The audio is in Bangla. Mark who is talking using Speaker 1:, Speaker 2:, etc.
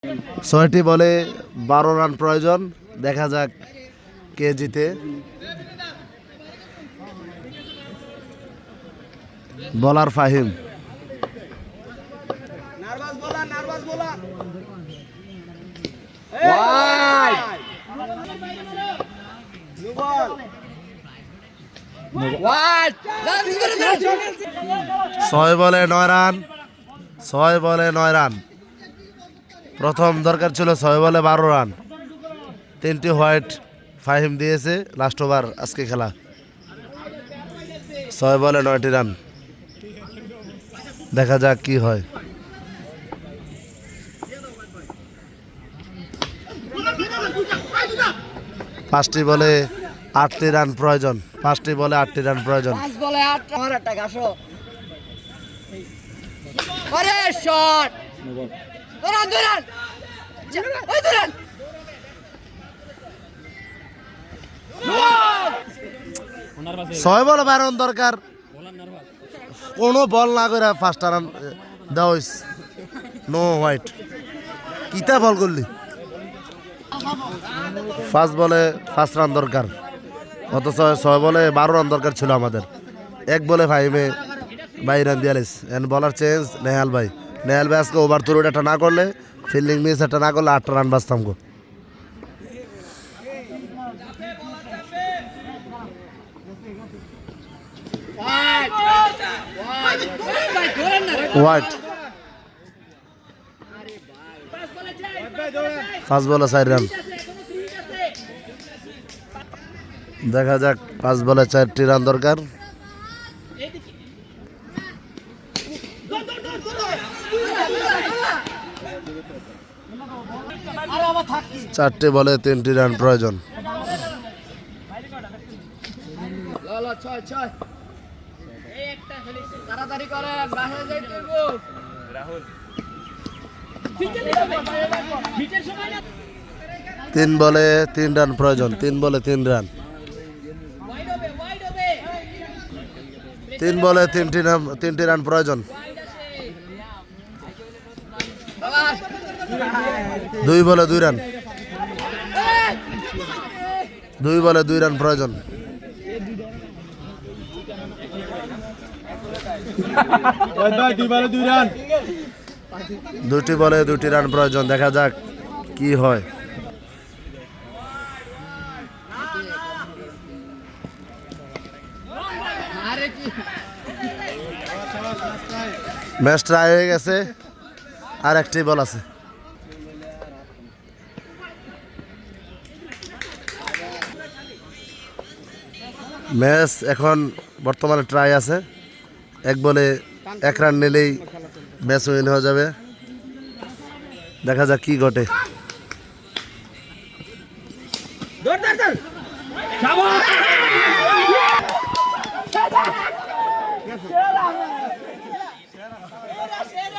Speaker 1: ছয়টি বলে 12 রান প্রয়োজন, দেখা যাক কে জিতে। বলার ফাহিম। ছয় বলে 9 রান, 6 বলে 9 রান। প্রথম দরকার ছিল 6 বলে 12 রান। 3টি হোয়াইট ফাহিম দিয়েছে লাস্ট ওভার আজকে খেলা। 6 বলে 9টি রান, দেখা যাক কি হয়। পাঁচটি বলে 8টি রান প্রয়োজন, 5টি বলে 8টি রান প্রয়োজন। ছয় বলে 12 রান দরকার, কোনো বল না করে 5টা রান দেওয়া হয়েছে। নো হোয়াইট, কিতা বল করলি? 5 বলে 5 রান দরকার, অথচ 6 বলে 12 রান দরকার ছিল আমাদের। 1 বলে ফাইভে 22 রান দিয়ালিস। এন্ড বলার চেঞ্জ নেহাল ভাই। নেহাল ভাই আজকে ওভার থ্রোড একটা না করলে, ফিল্ডিং মিস একটা না করলে 8টা রান বাঁচতাম গো। হোয়াইট 5 বলে 4 রান, দেখা যাক। 5 বলে 4টি রান দরকার। 4টি বলে 3টি রান প্রয়োজন। তিন বলে 3 রান প্রয়োজন, 3 বলে 3 রান। 3 বলে 3টি রান প্রয়োজন। 2 বলে 2 রান, 2 বলে 2 রান প্রয়োজন। 2টি বলে 2টি রান প্রয়োজন, দেখা যাক কি হয়। ম্যাচ ট্রাই হয়ে গেছে, আর একটি বল আছে। ম্যাচ এখন বর্তমানে ট্রাই আছে। 1 বলে 1 রান নিলেই ম্যাচ উইন হয়ে যাবে, দেখা যাক কি ঘটে।